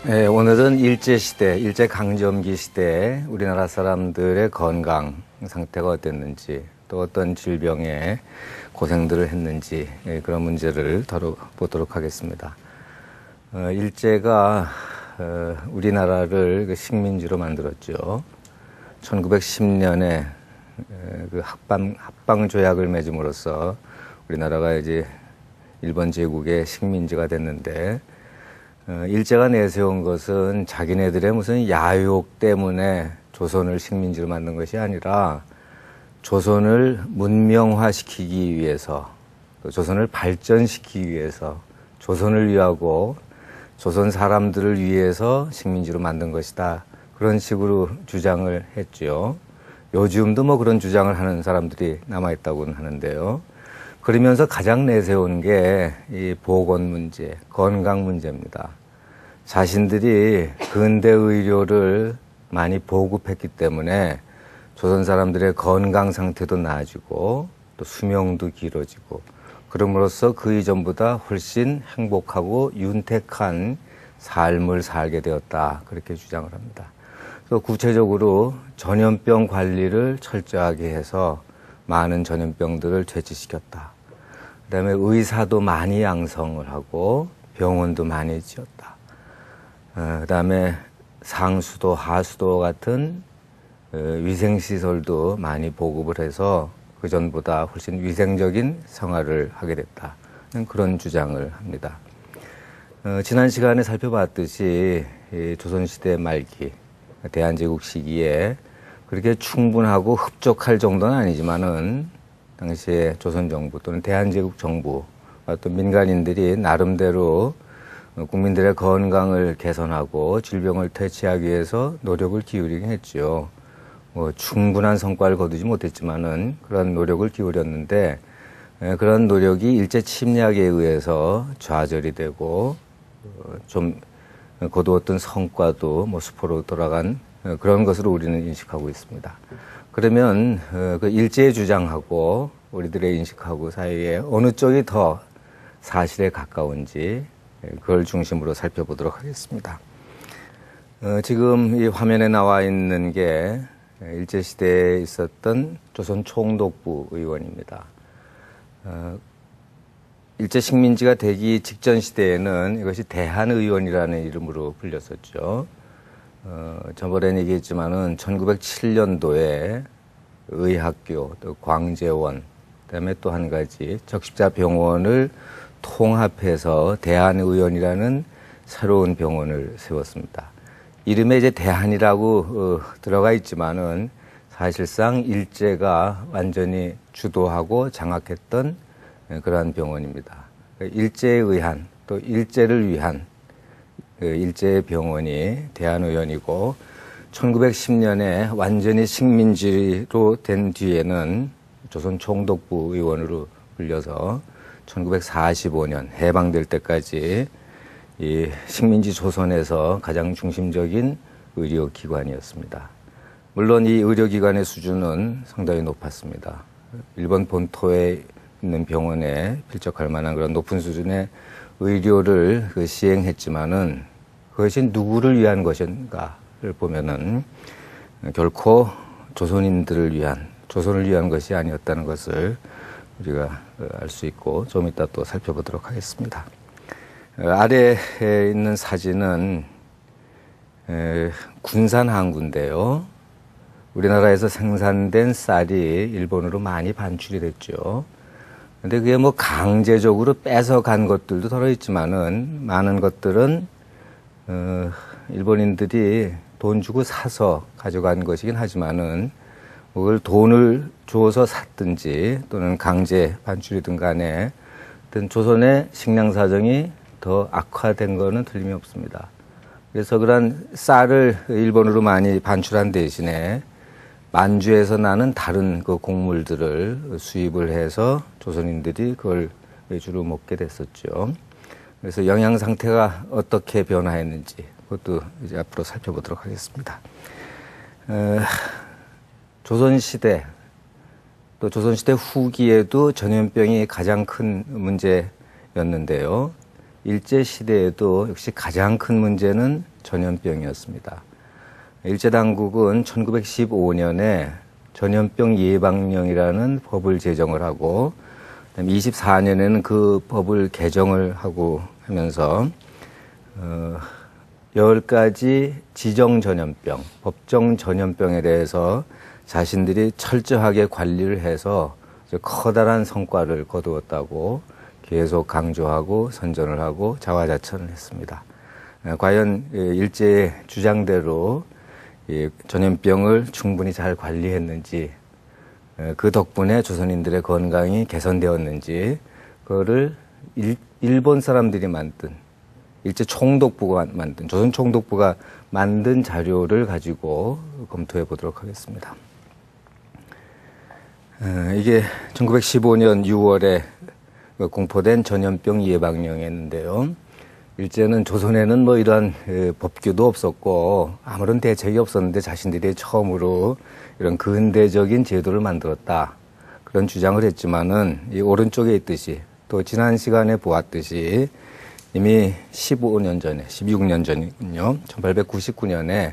네, 오늘은 일제시대, 일제강점기 시대에 우리나라 사람들의 건강 상태가 어땠는지, 또 어떤 질병에 고생들을 했는지, 그런 문제를 다뤄보도록 하겠습니다. 일제가 우리나라를 식민지로 만들었죠. 1910년에 그 합방 조약을 맺음으로써 우리나라가 이제 일본 제국의 식민지가 됐는데, 일제가 내세운 것은 자기네들의 무슨 야욕 때문에 조선을 식민지로 만든 것이 아니라 조선을 문명화시키기 위해서, 또 조선을 발전시키기 위해서, 조선을 위하고 조선 사람들을 위해서 식민지로 만든 것이다. 그런 식으로 주장을 했죠. 요즘도 뭐 그런 주장을 하는 사람들이 남아있다고는 하는데요. 그러면서 가장 내세운 게 이 보건 문제, 건강 문제입니다. 자신들이 근대 의료를 많이 보급했기 때문에 조선 사람들의 건강 상태도 나아지고 또 수명도 길어지고 그럼으로써 그 이전보다 훨씬 행복하고 윤택한 삶을 살게 되었다. 그렇게 주장을 합니다. 또 구체적으로 전염병 관리를 철저하게 해서 많은 전염병들을 퇴치시켰다. 그다음에 의사도 많이 양성을 하고 병원도 많이 지었다. 그다음에 상수도, 하수도 같은 위생시설도 많이 보급을 해서 그전보다 훨씬 위생적인 생활을 하게 됐다. 그런 주장을 합니다. 지난 시간에 살펴봤듯이 조선시대 말기, 대한제국 시기에 그렇게 충분하고 흡족할 정도는 아니지만은 당시에 조선정부 또는 대한제국 정부 또 민간인들이 나름대로 국민들의 건강을 개선하고 질병을 퇴치하기 위해서 노력을 기울이긴 했죠. 충분한 성과를 거두지 못했지만은 그런 노력을 기울였는데 그런 노력이 일제 침략에 의해서 좌절이 되고 좀 거두었던 성과도 수포로 돌아간 그런 것으로 우리는 인식하고 있습니다. 그러면 그 일제의 주장하고 우리들의 인식하고 사이에 어느 쪽이 더 사실에 가까운지 그걸 중심으로 살펴보도록 하겠습니다. 지금 이 화면에 나와 있는 게 일제시대에 있었던 조선 총독부 의원입니다. 일제 식민지가 되기 직전 시대에는 이것이 대한의원이라는 이름으로 불렸었죠. 저번에 얘기했지만은 1907년도에 의학교, 또 광제원, 그다음에 또 한 가지 적십자병원을 통합해서 대한의원이라는 새로운 병원을 세웠습니다. 이름에 이제 대한이라고 들어가 있지만은 사실상 일제가 완전히 주도하고 장악했던 그러한 병원입니다. 일제에 의한 또 일제를 위한 일제의 병원이 대한의원이고 1910년에 완전히 식민지로 된 뒤에는 조선 총독부 의원으로 불려서 1945년 해방될 때까지 이 식민지 조선에서 가장 중심적인 의료기관이었습니다. 물론 이 의료기관의 수준은 상당히 높았습니다. 일본 본토에 있는 병원에 필적할 만한 그런 높은 수준의 의료를 시행했지만은 그것이 누구를 위한 것인가를 보면은 결코 조선인들을 위한, 조선을 위한 것이 아니었다는 것을 우리가 알 수 있고 좀 이따 또 살펴보도록 하겠습니다. 아래에 있는 사진은 군산 항구인데요. 우리나라에서 생산된 쌀이 일본으로 많이 반출이 됐죠. 근데 그게 강제적으로 뺏어간 것들도 들어있지만은 많은 것들은 일본인들이 돈 주고 사서 가져간 것이긴 하지만은 그걸 돈을 주어서 샀든지 또는 강제 반출이든 간에 어떤 조선의 식량 사정이 더 악화된 거는 틀림이 없습니다. 그래서 그런 쌀을 일본으로 많이 반출한 대신에 만주에서 나는 다른 그 곡물들을 수입을 해서 조선인들이 그걸 주로 먹게 됐었죠. 그래서 영양 상태가 어떻게 변화했는지 그것도 이제 앞으로 살펴보도록 하겠습니다. 조선시대 또 조선시대 후기에도 전염병이 가장 큰 문제였는데요. 일제시대에도 역시 가장 큰 문제는 전염병이었습니다. 일제당국은 1915년에 전염병 예방령이라는 법을 제정을 하고 24년에는 그 법을 개정을 하고 하면서 10가지 지정 전염병, 법정 전염병에 대해서 자신들이 철저하게 관리를 해서 커다란 성과를 거두었다고 계속 강조하고 선전을 하고 자화자찬을 했습니다. 과연 일제의 주장대로 전염병을 충분히 잘 관리했는지, 그 덕분에 조선인들의 건강이 개선되었는지, 그거를 일본 사람들이 만든, 일제 총독부가 만든, 조선 총독부가 만든 자료를 가지고 검토해 보도록 하겠습니다. 이게 1915년 6월에 공포된 전염병 예방령이었는데요. 일제는 조선에는 뭐 이러한 법규도 없었고 아무런 대책이 없었는데 자신들이 처음으로 이런 근대적인 제도를 만들었다. 그런 주장을 했지만은 이 오른쪽에 있듯이 또 지난 시간에 보았듯이 이미 15년 전에, 16년 전이군요. 1899년에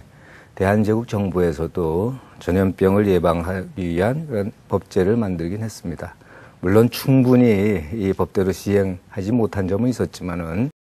대한제국 정부에서도 전염병을 예방하기 위한 그런 법제를 만들긴 했습니다. 물론 충분히 이 법대로 시행하지 못한 점은 있었지만은